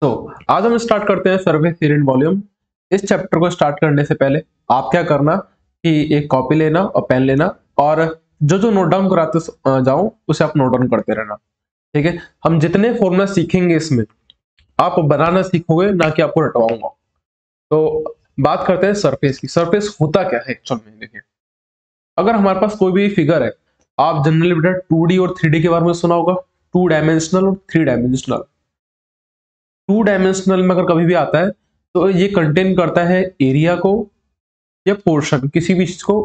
तो आज हम स्टार्ट करते हैं सरफेस एरिया एंड वॉल्यूम। इस चैप्टर को स्टार्ट करने से पहले आप क्या करना कि एक कॉपी लेना और पेन लेना और जो जो नोट डाउन कराते जाऊं उसे आप नोट डाउन करते रहना। ठीक है, हम जितने फॉर्मूला सीखेंगे इसमें आप बनाना सीखोगे, ना कि आपको रटवाऊंगा। तो बात करते हैं सरफेस की। सरफेस होता क्या है एक्चुअल में? देखिए, अगर हमारे पास कोई भी फिगर है, आप जनरली बेटा 2D और 3D के बारे में सुना होगा, 2 डायमेंशनल और 3 डायमेंशनल। 2 डायमेंशनल में अगर कभी भी आता है तो ये कंटेन करता है एरिया को या पोर्शन, किसी भी चीज को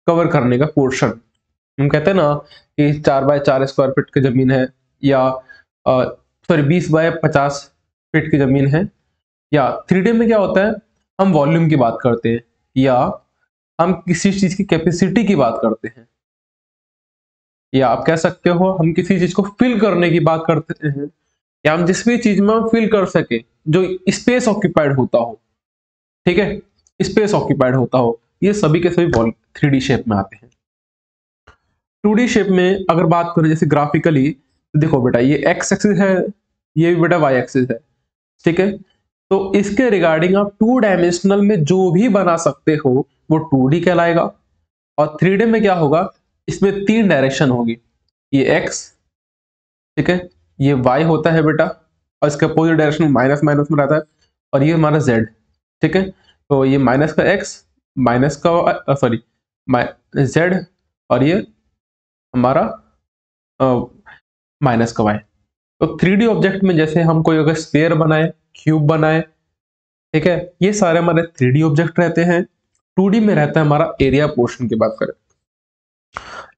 कवर करने का पोर्शन। हम कहते हैं ना कि 4x4 स्क्वायर फीट की जमीन है, या सॉरी 20x50 फीट की जमीन है। या 3D में क्या होता है, हम वॉल्यूम की बात करते हैं, या हम किसी चीज की कैपेसिटी की बात करते हैं, या आप कह सकते हो हम किसी चीज को फिल करने की बात करते हैं, या हम जिस भी चीज में हम फिल कर सके जो स्पेस ऑक्यूपाइड होता हो। ठीक है, स्पेस ऑक्यूपाइड होता हो, ये सभी के सभी 3D शेप में आते हैं। 2D शेप में अगर बात करें जैसे ग्राफिकली, तो देखो बेटा ये एक्स एक्सिस है, ये भी बेटा वाई एक्सिस है। ठीक है, तो इसके रिगार्डिंग आप 2 डायमेंशनल में जो भी बना सकते हो वो 2D कहलाएगा। और 3D में क्या होगा, इसमें 3 डायरेक्शन होगी, ये एक्स, ठीक है, ये वाई होता है बेटा, और इसका अपोजिट डायरेक्शन माइनस माइनस में रहता है, और ये हमारा जेड। ठीक है, तो ये माइनस का एक्स, माइनस का सॉरी जेड, और ये हमारा माइनस का वाई। तो 3D ऑब्जेक्ट में जैसे हम कोई अगर स्फीयर बनाए, क्यूब बनाए, ठीक है, ये सारे हमारे 3D ऑब्जेक्ट रहते हैं। 2D में रहता है हमारा एरिया पोर्शन की बात करें।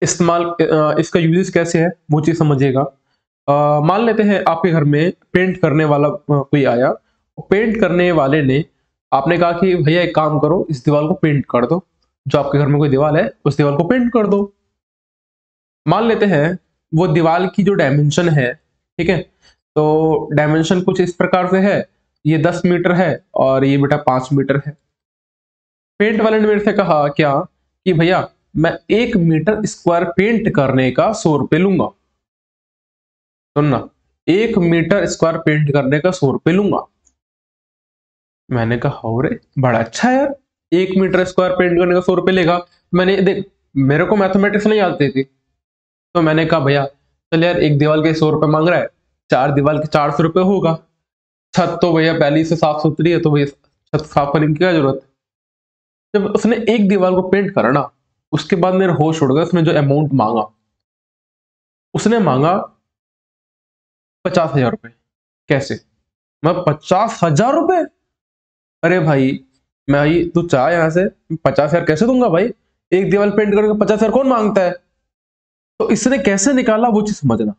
इसका यूजेस कैसे है वो चीज समझिएगा। मान लेते हैं आपके घर में पेंट करने वाला कोई आया, पेंट करने वाले ने आपने कहा कि भैया एक काम करो, इस दीवार को पेंट कर दो। जो आपके घर में कोई दीवार है उस दीवार को पेंट कर दो। मान लेते हैं वो दीवार की जो डायमेंशन है, ठीक है, तो डायमेंशन कुछ इस प्रकार से है, ये 10 मीटर है और ये बेटा 5 मीटर है। पेंट वाले ने मेरे से कहा क्या कि भैया मैं 1 मीटर स्क्वायर पेंट करने का 100 रुपये लूंगा। सुनना, 1 मीटर स्क्वायर पेंट करने का 100 रुपये लूंगा। मैंने कहा हो रे बड़ा अच्छा है यार, 1 मीटर स्क्वायर पेंट करने का 100 रुपये लेगा। मैंने देख, मेरे को मैथमेटिक्स नहीं आती थी, तो मैंने कहा भैया चल यार, एक दीवार के 100 रुपये मांग रहा है, 4 दीवार के 400 रुपये होगा। छत तो भैया पहले से साफ सुथरी है, तो भैया छत साफ करने की क्या जरूरत है। जब उसने एक दीवार को पेंट करा ना, उसके बाद मेरा होश उड़ गया। उसने जो अमाउंट मांगा, उसने मांगा 50,000 रुपये। कैसे? मैं 50,000 रुपये? अरे भाई, मैं भाई तू चाह यहाँ से 50,000 कैसे दूंगा भाई, एक दीवार पेंट करके 50,000 कौन मांगता है। तो इसने कैसे निकाला वो चीज समझना।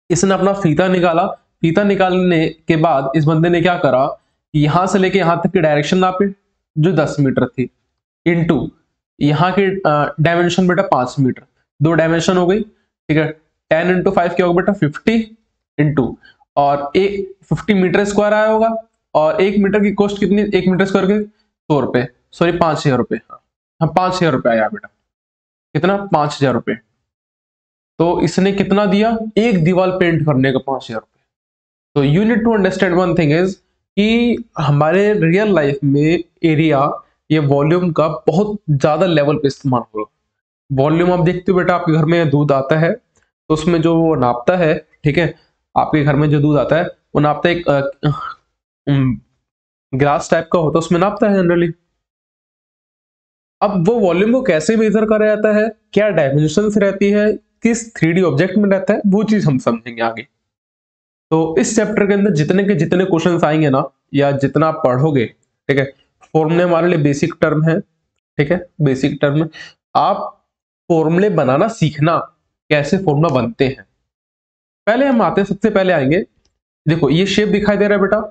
इसने अपना फीता निकाला, फीता निकालने के बाद इस बंदे ने क्या करा कि यहां से लेके यहां तक की डायरेक्शन नापी जो 10 मीटर थी, इनटू यहाँ की डायमेंशन बेटा 5 मीटर, 2 डायमेंशन हो गई। ठीक है, 10 × 5 क्या होगा बेटा 50, इंटू और 50 मीटर स्क्वायर आया होगा। और 1 मीटर की कॉस्ट कितनी, 1 मीटर स्क्वायर के 100 रुपए, सॉरी 5,000 रुपये। हाँ 5,000 रुपये आया बेटा, कितना 5,000 रुपये। तो इसने कितना दिया, एक दीवार पेंट करने का 5,000 रुपये। तो you need to understand one thing is कि हमारे रियल लाइफ में एरिया या वॉल्यूम का बहुत ज्यादा लेवल पे इस्तेमाल होगा। वॉल्यूम आप देखते हो बेटा, आपके घर में दूध आता है तो उसमें जो वो नापता है, ठीक है, आपके घर में जो दूध आता है वो नापता है एक ग्लास टाइप का होता है, उसमें नापता है जनरली। अब वो वॉल्यूम को कैसे मेजर करा जाता है, क्या डायमेंशंस रहती है, किस 3D ऑब्जेक्ट में रहता है, वो चीज हम समझेंगे आगे। तो इस चैप्टर के अंदर जितने के जितने क्वेश्चंस आएंगे ना, या जितना आप पढ़ोगे, ठीक है, फॉर्मूले हमारे लिए बेसिक टर्म है। ठीक है, बेसिक टर्म में आप फॉर्मूले बनाना सीखना, कैसे फॉर्मूला बनते हैं। पहले हम आते हैं, सबसे पहले आएंगे, देखो ये शेप दिखाई दे रहा है बेटा,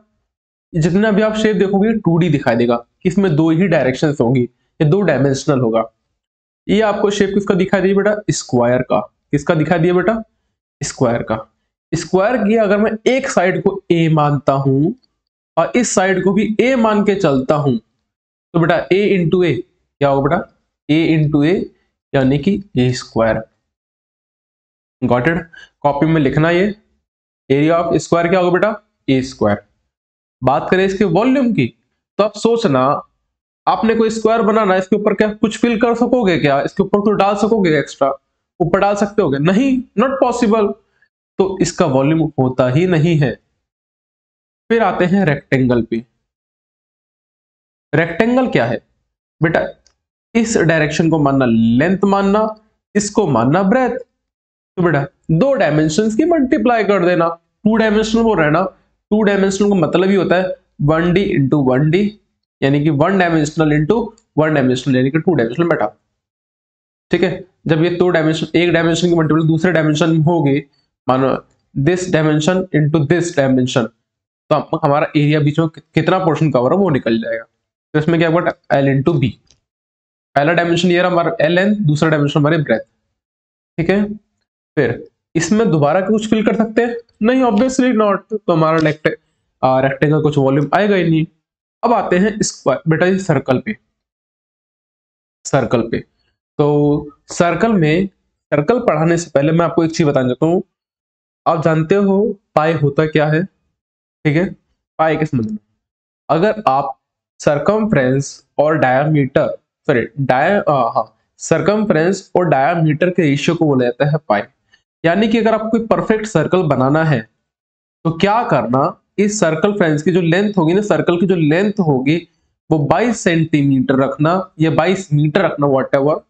जितना भी आप शेप देखोगे 2D दिखाई देगा, इसमें 2 ही डायरेक्शंस होंगी, ये 2 डायमेंशनल होगा। ये आपको शेप किसका दिखाई दिया बेटा, स्क्वायर का। किसका दिखाई दिया बेटा, स्क्वायर का। स्क्वायर की अगर मैं एक साइड को ए मानता हूं और इस साइड को भी ए मान के चलता हूं, तो बेटा ए इंटू ए क्या होगा बेटा, ए इंटू ए, यानी कि ए स्क्वायर। Got it? कॉपी में लिखना, ये एरिया ऑफ स्क्वायर क्या होगा बेटा, ए स्क्वायर। बात करें इसके वॉल्यूम की, तो आप सोचना, आपने कोई स्क्वायर बनाना है, इसके ऊपर क्या कुछ फिल कर सकोगे क्या? इसके ऊपर तो डाल सकोगे एक्स्ट्रा, ऊपर डाल सकते होगे? नहीं, नॉट पॉसिबल। तो इसका वॉल्यूम होता ही नहीं है। फिर आते हैं रेक्टेंगल पे। रेक्टेंगल क्या है बेटा? इस डायरेक्शन को मानना लेंथ मानना, इसको मानना ब्रेथ। तो बेटा दो डायमेंशंस की मल्टीप्लाई कर देना। टू डायमेंशनल वो रहना, टू डायमेंशनल का मतलब ही होता है 1D इंटू 1D, यानी कि one dimensional into one dimensional, यानी कि टू डायमेंशनल बेटा। ठीक है, जब ये दो डायमेंशन, एक डायमेंशन की मल्टीप्लाई दूसरे डायमेंशन में होगी, मानो this dimension into this dimension, तो हमारा एरिया बीच में कितना पोर्शन कवर है वो निकल जाएगा। तो इसमें क्या होगा? L into B. पहला डायमेंशन ये रहा हमारा L एन, दूसरा डायमेंशन हमारे ब्रेथ। ठीक है, फिर इसमें दोबारा कुछ फिल कर सकते हैं? नहीं, ऑब्वियसली नॉट। तो हमारा रेक्टेंगल कुछ वॉल्यूम आएगा ही नहीं। अब आते हैं स्क्वायर बेटा, ये सर्कल पे। सर्कल पे तो सर्कल में, सर्कल पढ़ाने से पहले मैं आपको एक चीज बताना चाहता हूँ। आप जानते हो पाई होता क्या है? ठीक है, पाई के संबंध में अगर आप सरकमफ्रेंस और डायामीटर, सॉरी हाँ, सरकमफ्रेंस और डायामीटर के रेशियो को बोला जाता है पाई। यानी कि अगर आपको कोई परफेक्ट सर्कल बनाना है तो क्या करना, इस सर्कल फ्रेंस की जो लेंथ होगी ना, सर्कल की जो लेंथ होगी वो 22 सेंटीमीटर रखना या 22 मीटर रखना, व्हाटएवर,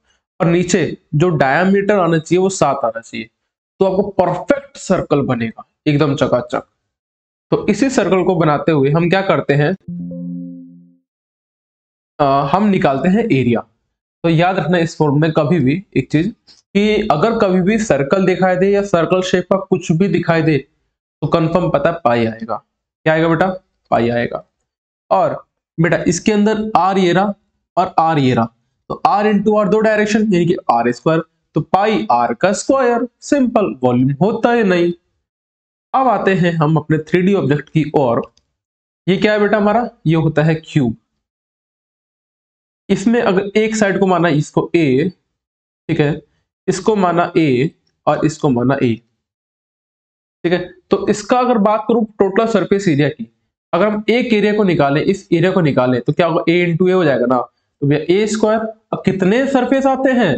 और नीचे जो डायामीटर आना चाहिए वो 7 आना चाहिए। तो आपको परफेक्ट सर्कल बनेगा एकदम चकाचक। तो इसी सर्कल को बनाते हुए हम क्या करते हैं, हम निकालते हैं एरिया। तो याद रखना इस फॉर्म में कभी भी एक चीज, कि अगर कभी भी सर्कल दिखाई दे या सर्कल शेप का कुछ भी दिखाई दे तो कंफर्म पता है पाई आएगा। क्या आएगा बेटा? पाई आएगा। और बेटा इसके अंदर आर ये रहा और आर ये रहा, तो आर इंटू आर दो डायरेक्शन, यानी कि आर स्क्वायर, तो पाई आर का स्क्वायर। सिंपल, वॉल्यूम होता है नहीं। अब आते हैं हम अपने 3D ऑब्जेक्ट की ओर। ये क्या है बेटा हमारा? ये होता है क्यूब। इसमें अगर एक साइड को माना इसको ए, ठीक है, इसको माना ए और इसको माना ए, ठीक है, तो इसका अगर बात करूं टोटल सरफेस एरिया की, अगर हम एक एरिया को निकालें, इस एरिया को निकालें, तो क्या होगा? ए इंटू ए हो जाएगा ना, तो भैया ए स्क्वायर। अब कितने सरफेस आते हैं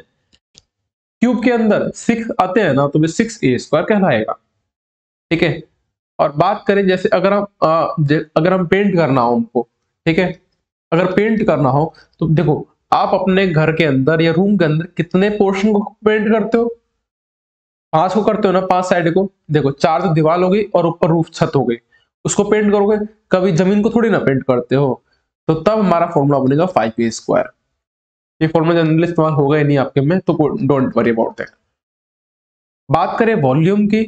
क्यूब के अंदर? 6 आते हैं ना, तो भैया 6A स्क्वायर कहलाएगा। ठीक है, और बात करें जैसे अगर हम पेंट करना हो हमको, ठीक है, अगर पेंट करना हो तो देखो, आप अपने घर के अंदर या रूम के अंदर कितने पोर्शन को पेंट करते हो? 5 को करते हो ना, 5 साइड को। देखो 4 तो दीवार हो गई और ऊपर रूफ छत हो गई, उसको पेंट करोगे। कभी जमीन को थोड़ी ना पेंट करते हो। तो तब हमारा फॉर्मूला बनेगा 5A स्क्वायर। ये फॉर्मूला जनरली इस्तेमाल होगा ही नहीं आपके में, तो डोंट वरी अबाउट दैट। बात करें वॉल्यूम की,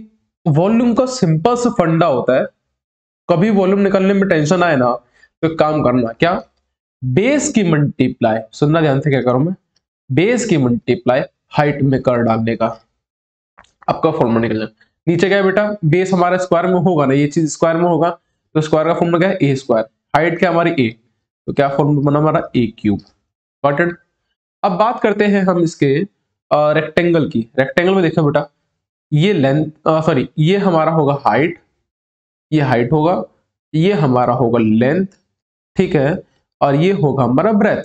वॉल्यूम का सिंपल सा फंडा होता है। कभी वॉल्यूम निकालने में टेंशन आए ना, तो एक काम करना, क्या? बेस की मल्टीप्लाई, सुनना ध्यान से क्या करूं मैं, बेस की मल्टीप्लाई हाइट में कर डालने का, आपका फॉर्मूला निकल जाए। नीचे क्या है बेटा? बेस हमारा स्क्वायर में होगा ना, ये चीज स्क्वायर में होगा, तो स्क्वायर का फॉर्मूला क्या है? ए स्क्वायर। हाइट क्या हमारी? ए, तो क्या फॉर्मूला बना हमारा? ए क्यूब। Got it? अब बात करते हैं हम इसके रेक्टेंगल की। रेक्टेंगल में देखो बेटा, ये लेंथ, सॉरी, ये हमारा होगा हाइट, ये हाइट होगा, ये हमारा होगा लेंथ, ठीक है, और ये होगा हमारा ब्रेथ।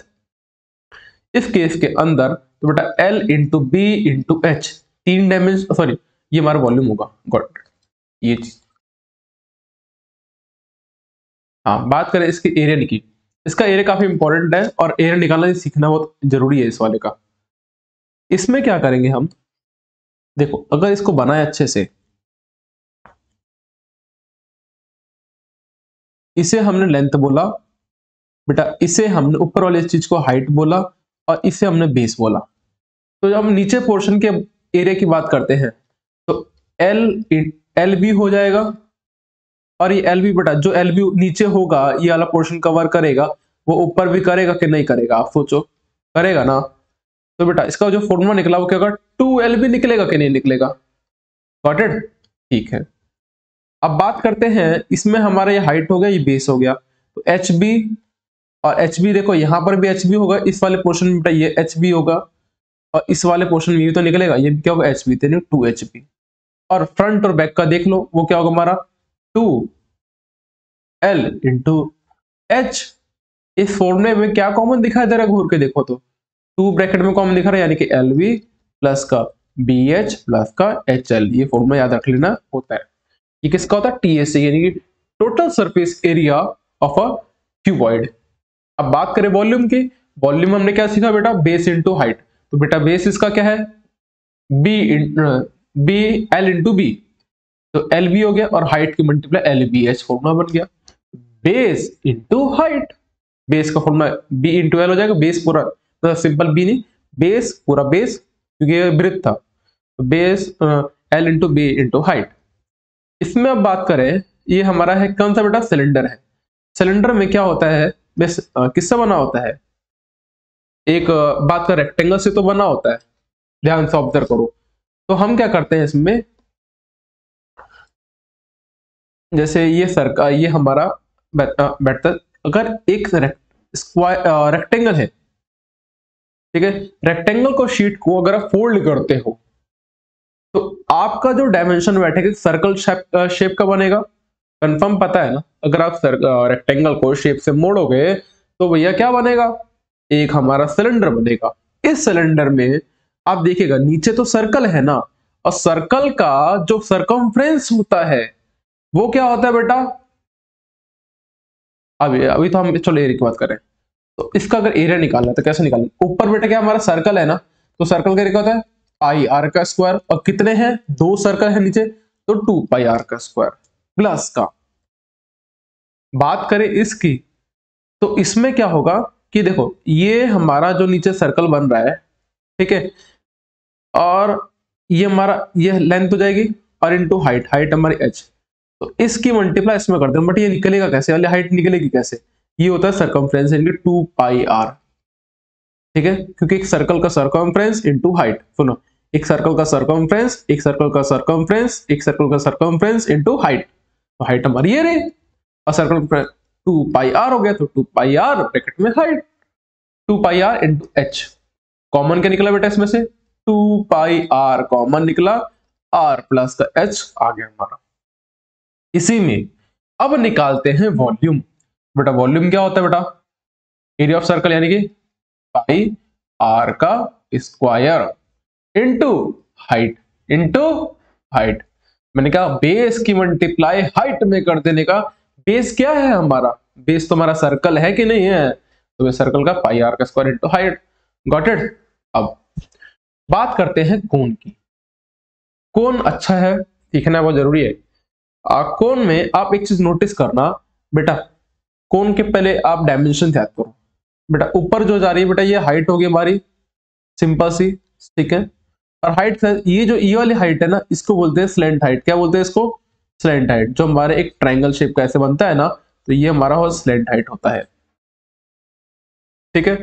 इस केस के अंदर तो बेटा L into B into H, 3 dimension, sorry, ये हमारा वॉल्यूम होगा। गॉट, ये चीज। हाँ, बात करें इसके एरिया की, इसका एरिया काफी इंपॉर्टेंट है और एरिया निकालना सीखना बहुत जरूरी है इस वाले का। इसमें क्या करेंगे हम, देखो अगर इसको बनाए अच्छे से, इसे हमने लेंथ बोला बेटा, इसे हमने ऊपर वाले इस चीज को हाइट बोला, और इसे हमने बेस बोला। तो जब हम नीचे पोर्शन के एरिया की बात करते हैं तो एल बी हो जाएगा, और ये एल बी बेटा, जो एल बी नीचे होगा ये वाला पोर्शन कवर करेगा, वो ऊपर भी करेगा कि नहीं करेगा? आप सोचो, करेगा ना। तो बेटा इसका जो फॉर्मूला निकला वो क्या होगा? 2LB निकलेगा कि नहीं निकलेगा? Got it? ठीक है, अब बात करते हैं, इसमें हमारा ये हाइट हो गया, ये बेस हो गया, तो एच बी, और एच बी देखो यहाँ पर भी एच बी होगा, इस वाले पोर्शन में बेटा ये एच बी होगा, और इस वाले पोर्शन में भी तो निकलेगा, ये क्या होगा? H B, 2HB। और फ्रंट और बैक का देख लो, वो क्या होगा हमारा? 2 एल इंटू एच। इस फॉर्मूले में क्या कॉमन दिखाई दे रहा है, घूर के देखो तो 2 ब्रैकेट में कॉमन दिखा रहा है, यानी कि एल बी प्लस का बी एच प्लस का एच एल। ये फॉर्मूला याद रख लेना होता है। ये किसका होता है, टीएसए, यानी कि total surface area of a cuboid. अब बात करें वॉल्यूम की, वॉल्यूम हमने क्या सीखा बेटा, बेस इंटू हाइट। तो बेटा बेस इसका क्या है, बी एल इंटू बी, तो एल बी हो गया, और हाइट की multiply L B H formula बन गया। बेस इंटू हाइट, बेस का फॉर्मूला बी इंटू एल हो जाएगा, बेस पूरा, तो सिंपल बी नहीं, बेस पूरा बेस, क्योंकि ये वृत्त था, तो base L into B into height. इसमें अब बात करें, ये हमारा है कौन सा बेटा, सिलेंडर है। सिलेंडर में क्या होता है, बेस किससे बना होता है, एक बात का रेक्टेंगल से तो बना होता है, ध्यान से ऑब्जर्व करो। तो हम क्या करते हैं इसमें, जैसे ये सर्कल, ये हमारा बैठता, अगर एक रेक्टेंगल है, ठीक है, रेक्टेंगल को शीट को अगर आप फोल्ड करते हो तो आपका जो डायमेंशन बैठेगा सर्कल शेप का बनेगा, कंफर्म पता है ना। अगर आप रेक्टेंगल को शेप से मोड़ोगे तो भैया क्या बनेगा, एक हमारा सिलेंडर बनेगा। इस सिलेंडर में आप देखिएगा नीचे तो सर्कल है ना, और सर्कल का जो सरकमफ्रेंस होता है वो क्या होता है बेटा, अभी तो हम चलो एरिया की बात करें, तो इसका अगर एरिया निकालना है तो कैसे निकालना, ऊपर बेटा क्या हमारा सर्कल है ना, तो सर्कल का एरिया क्या होता है पाई आर का स्क्वायर, और कितने हैं, 2 सर्कल है नीचे, तो 2 पाई आर का स्क्वायर प्लस का। बात करें इसकी, तो इसमें क्या होगा कि देखो ये हमारा जो नीचे सर्कल बन रहा है, ठीक है, और ये हमारा ये लेंथ हो जाएगी, और इनटू हाइट, हाइट हमारी एच, तो इसकी मल्टीप्लाई इसमें कर दो, बट ये निकलेगा कैसे, वाली हाइट निकलेगी कैसे, ये होता है सर्कमफ्रेंस यानी 2 पाई आर, ठीक है, क्योंकि एक सर्कल का सर्कमफ्रेंस इनटू हाइट, सुनो, एक सर्कल का सर्कमफ्रेंस, एक सर्कल का सर्कमफ्रेंस, एक सर्कल का सर्कमफ्रेंस इनटू हाइट, तो हाइट हमारी ये रही, और सर्कल 2 पाई आर हो गया, तो 2 पाई आर ब्रैकेट में height, 2 pi R into H. Common क्या निकला बेटा इसमें से, 2 पाई आर कॉमन निकला, आर प्लस का एच आ गया हमारा। इसी में अब निकालते हैं वॉल्यूम। बेटा वॉल्यूम क्या होता है बेटा, एरिया ऑफ सर्कल यानी कि पाई आर का square into height, into height. मैंने कहा बेस की मल्टीप्लाई हाइट में कर देने का, बेस क्या है हमारा, बेस तो हमारा सर्कल है कि नहीं है, तो सर्कल का पाई आर का square into height, got it. अब बात करते हैं कोण की। कोण अच्छा है, सीखना बहुत जरूरी है। कोण में आप एक चीज नोटिस करना बेटा, कोण के पहले आप डायमेंशन याद करो बेटा, ऊपर जो जा रही है बेटा ये हाइट होगी हमारी सिंपल सी, ठीक है, और हाइट ये जो ये वाली हाइट है ना, इसको बोलते हैं स्लैंट हाइट। क्या बोलते हैं इसको, स्लैंट हाइट। जो हमारे एक ट्रायंगल शेप का ऐसे बनता है ना, तो ये हमारा हो स्लैंट हाइट होता है, ठीक है,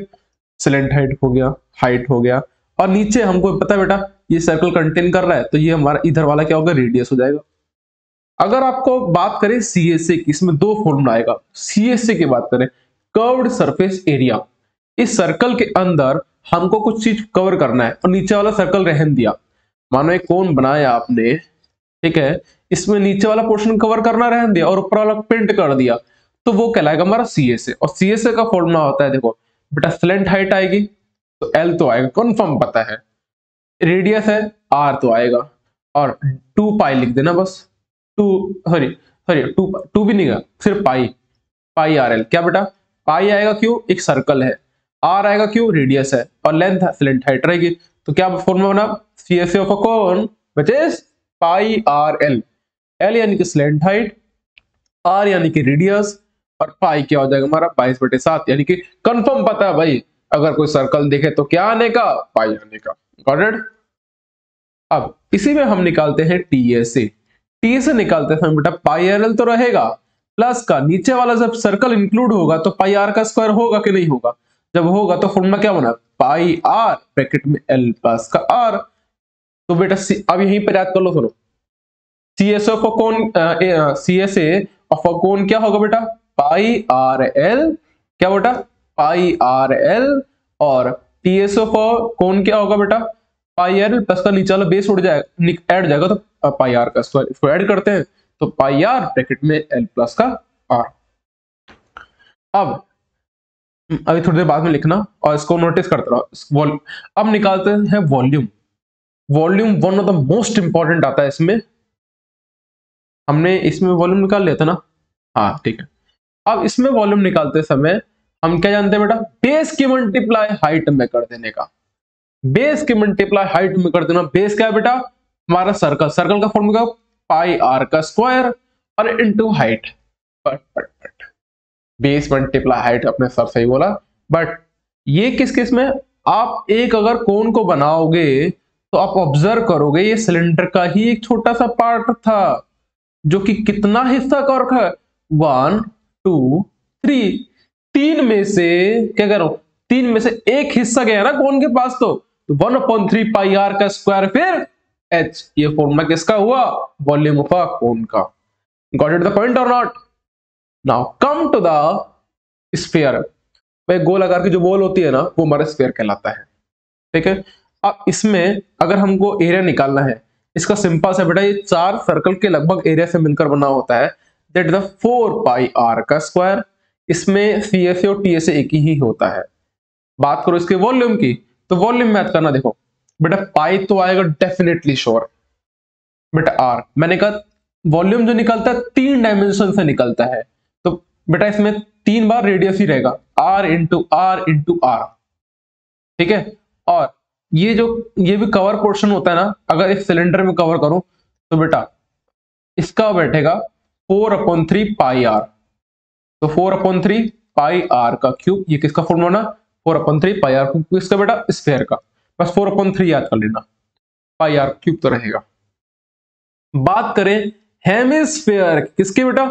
स्लैंट हाइट हो गया, हाइट हो गया। और नीचे हमको पता है बेटा ये सर्कल कंटेन कर रहा है, तो ये हमारा इधर वाला क्या होगा, रेडियस हो जाएगा। अगर आपको बात करें सीएसए की, इसमें 2 फॉर्मूला आएगा। सीएसए की बात करें, कर्व्ड सरफेस एरिया, इस सर्कल के अंदर हमको कुछ चीज कवर करना है और नीचे वाला सर्कल रहन दिया। मानो एक कोन बनाया आपने, ठीक है, इसमें नीचे वाला पोर्शन कवर करना रहन दिया और ऊपर वाला पेंट कर दिया, तो वो कहलाएगा हमारा सीएसए। और सीएसए का फॉर्मूला होता है, देखो बेटा स्लैंट हाइट आएगी तो एल तो आएगा, कंफर्म पता है, रेडियस है आर तो आएगा, और 2 पाई लिख देना बस, 2 सॉरी सॉरी 2 भी नहीं है, सिर्फ पाई, पाई आर एल। क्या बेटा पाई आएगा, क्यों, एक सर्कल है, आर आएगा क्यों, रेडियस है, और लेंथ स्लैंट हाइट रहेगी। तो क्या फॉर्मूला बना, CSA of a cone which is pi R L, L यानी कि स्लैंट हाइट, आर यानी कि रेडियस, और पाई क्या हो जाएगा हमारा 22/7, यानी कि कंफर्म पता है भाई, अगर कोई सर्कल देखे तो क्या आने का, पाई आने का, गॉट इट। अब इसी में हम निकालते हैं टीएसए। टीएसए निकालते समय बेटा पाई आर एल तो रहेगा, प्लस का नीचे वाला जब सर्कल इंक्लूड होगा तो पाई आर का स्क्वायर होगा कि नहीं होगा, जब होगा तो फॉर्मूला क्या बना, पाई आर ब्रैकेट में एल प्लस का आर। तो बेटा अब यहीं पर याद कर लो, सुनो, CSA of a cone, CSA of a cone क्या होगा बेटा, पाई आर एल, क्या बेटा पाई आर एल, और टीएसए ऑफ अ कोन क्या होगा बेटा, पाई आर प्लस का नीचे वाला बेस उड़ जाएगा, ऐड जाएगा, तो पाई आर का स्क्वायर, इसको ऐड करते हैं तो पाई आर ब्रैकेट में एल प्लस का आर। अब अभी थोड़ी देर बाद में लिखना और इसको नोटिस करते रहो। अब निकालते हैं volume. Volume one of the most important आता है इसमें। हमने इसमें वॉल्यूम निकाल लिया था ना, हाँ ठीक है। अब इसमें वॉल्यूम निकालते समय हम क्या जानते हैं बेटा, बेस की मल्टीप्लाई हाइट में कर देने का। बेस की मल्टीप्लाई हाइट में कर देना। बेस क्या है बेटा, हमारा सर्कल, सर्कल का फॉर्मूला पाई आर का स्क्वायर और into height. But base multiply height अपने सर सही बोला, बट ये किस केस में, आप एक अगर कोन को बनाओगे तो आप ऑब्जर्व करोगे ये सिलेंडर का ही एक छोटा सा पार्ट था जो कि कितना हिस्सा कवर कर, 1 2 3, तीन में से क्या करो, तीन में से एक हिस्सा गया ना कोन के पास, तो 1/3 पाई आर का स्क्वायर फिर एच। ये फॉर्मूला किसका हुआ, वॉल्यूम ऑफ अ कोन का। गॉट इट द पॉइंट और नॉट। Now come to the sphere. भाई गोल आकार की जो बॉल होती है ना वो हमारा स्फीयर कहलाता है, ठीक है। अब इसमें अगर हमको एरिया निकालना है, इसका सिंपल सा बेटा, ये चार सर्कल के लगभग एरिया से मिलकर बना होता है, दैट इज 4 पाई आर का स्क्वायर। इसमें सी एस और टी एस एक ही होता है। बात करो इसके वॉल्यूम की, तो वॉल्यूम मैथ करना, देखो बेटा पाई तो आएगा डेफिनेटली श्योर, बेटा आर मैंने कहा वॉल्यूम जो निकलता है 3 डायमेंशन से निकलता है, तो बेटा इसमें 3 बार रेडियस ही रहेगा, R into R into R, ठीक है। और ये भी कवर पोर्शन होता है ना, अगर इस सिलेंडर में कवर करूं तो बेटा इसका बैठेगा 4/3 पाई आर। तो 4/3 पाई आर का क्यूब, ये किसका फॉर्मूला ना, 4/3 पाई आर क्यूब, किसका बेटा, स्फीयर का। बस 4/3 याद कर लेना, पाई आर क्यूब तो रहेगा। बात करें हेमिस्फीयर, किसके बेटा,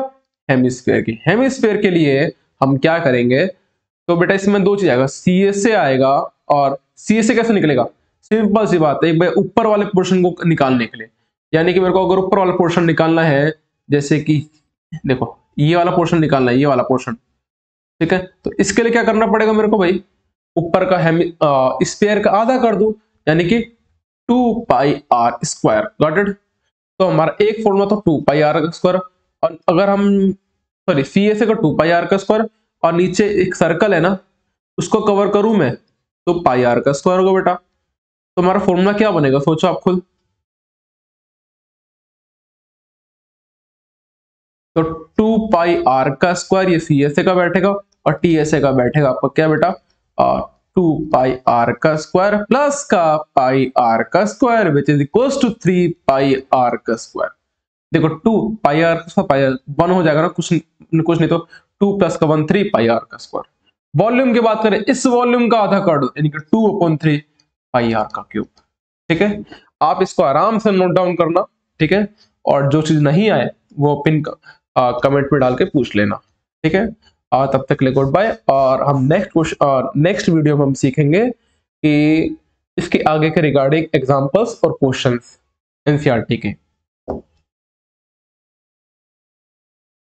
हेमिस्फीयर की। हेमिस्फीयर के लिए हम क्या करेंगे, तो बेटा इसमें दो चीज आएगा, सी एस से आएगा, और सी एस से कैसे निकलेगा, सिंपल सी बात है, एक भाई ऊपर वाले पोर्शन को निकालने के लिए, यानी कि मेरे को अगर ऊपर वाला पोर्शन निकालना है, जैसे कि देखो ये वाला पोर्शन निकालना है, ये वाला पोर्शन, ठीक है। तो इसके लिए क्या करना पड़ेगा मेरे को भाई, ऊपर का स्फीयर का आधा कर दूं, यानी कि 2 pi are square. Got it. तो हमारा एक फॉर्मूला तो 2 पाई आर का स्क्वायर, और अगर हम सॉरी सी ए से का 2 पाई आर का स्क्वायर, और नीचे एक सर्कल है ना उसको कवर करूं मैं, तो पाई आर का स्क्वायर होगा बेटा। तो हमारा फॉर्मूला क्या बनेगा, सोचो आप खुद। तो 2 पाई आर का स्क्वायर ये सी एस ए का बैठेगा, और टी एस ए का बैठेगा आपका क्या बेटा, 2 पाई आर का स्क्वायर प्लस का पाई आर का square which is equal to 3 pi R का स्क्वायर। देखो 2 पाई आर का पाई आर 1 हो जाएगा ना, कुछ नहीं तो 2 प्लस का 1 3 पाई आर का स्क्वायर। वॉल्यूम की बात करें, इस वॉल्यूम का आधा कर दो, यानी कि 2/3 पाई आर का क्यूब, ठीक है। आप इसको आराम से नोट डाउन करना, ठीक है। और जो चीज नहीं आए वो पिन कमेंट में डाल के पूछ लेना, ठीक है। तब तक के लिए गुड बाय, और हम नेक्स्ट वीडियो में हम सीखेंगे कि इसके आगे के रिगार्डिंग एग्जांपल्स और क्वेश्चंस एनसीईआरटी के।